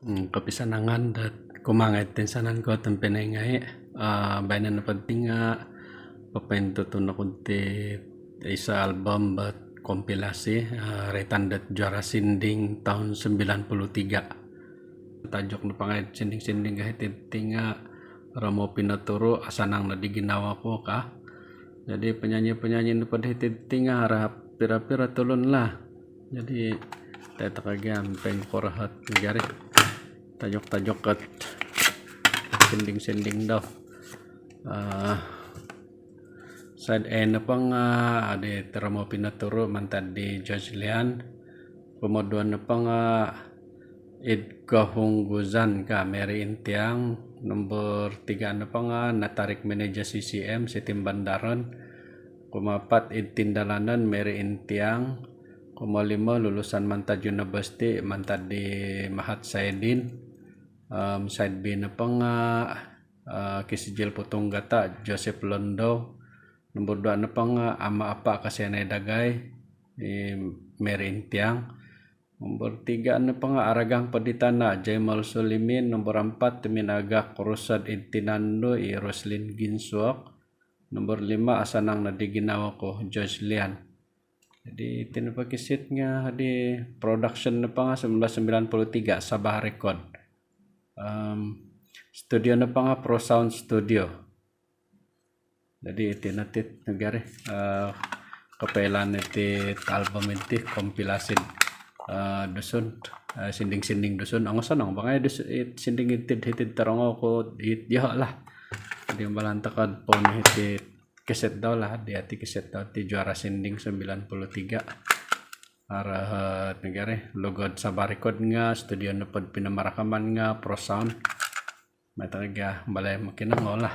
Kapisanangan dat kumangay tinsanan ko tempenay ngay bainan na penting papentutun na kunti isa album bat kompilasi retan dat juara sinding tahun 93 tajuk na pangay sinding-sinding kahit tinga Ramo Pinaturo asanang na di ginawa ko ka jadi penyanyi-penyanyi na pada tinga harap pira-pira tulun lah jadi tayo takagyan pengkorahat negari tajok-tajok kat sinding-sinding daw side na pang ade Ramo Pinaturo mantad di George Lian kemudian na pang Idka Hungguzan ka Mary Intiang nomor 3 na pang natarik manager CCM si Tim Bandaran kumapat Tindalanan Mary Intiang kumalima lulusan Mantad University mantad di Mahat Saidin side B na pang Kisijil Putunggata Joseph Londo nomor 2 na pang Ama Apa Kasenay Dagay Mary Intiang nomor 3 na pang Aragang Paditana Jaimal Sulimin nomor 4 Timinaga Kurusad Intinando Roslyn Ginsuak nomor 5 asanang nadiginawa ko George Lian jadi tinapakisit nga di production na pa nga 1993 Sabah Record studio na pa nga Pro Sound Studio jadi tinatit nagari kapelan iti album iti kompilasin dusun sinding-sinding dusun ang sanang bangay sinding itid tarango ko itya lah di balantakad po ni iti keset daw lah di ati keset daw ti juara sinding 93 arahat negari lugod sa barikod nga studio na pod pinamarakaman nga Pro Sound may talaga balay makinang lah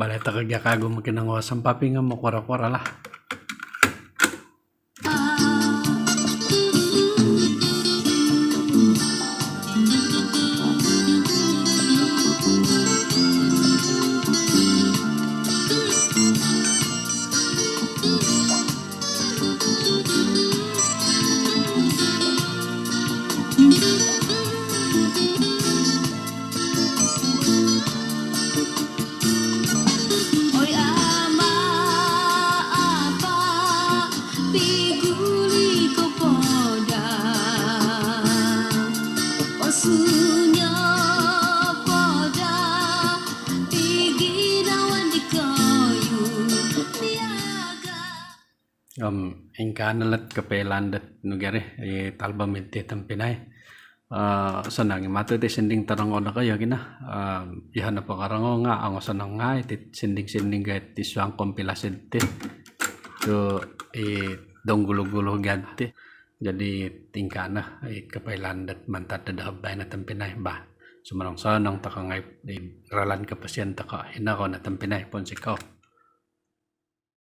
balay takagya kago makinangawasan papi nga mo kwara-kwara lah ingka nalat kapelan dat nugare talbam iti tampinay Sanang matu ti sinding tarango na kayo gina ihan na pakarango nga ang sanang nga iti sinding gayet ti suang kompilasid ti to dong gulo-gulo ganti jadi tingkana kapailandat mantat dadabay na tampinay ba sumanang sanang takangay ralan kapasyan taka hinako na tampinay pon sikaw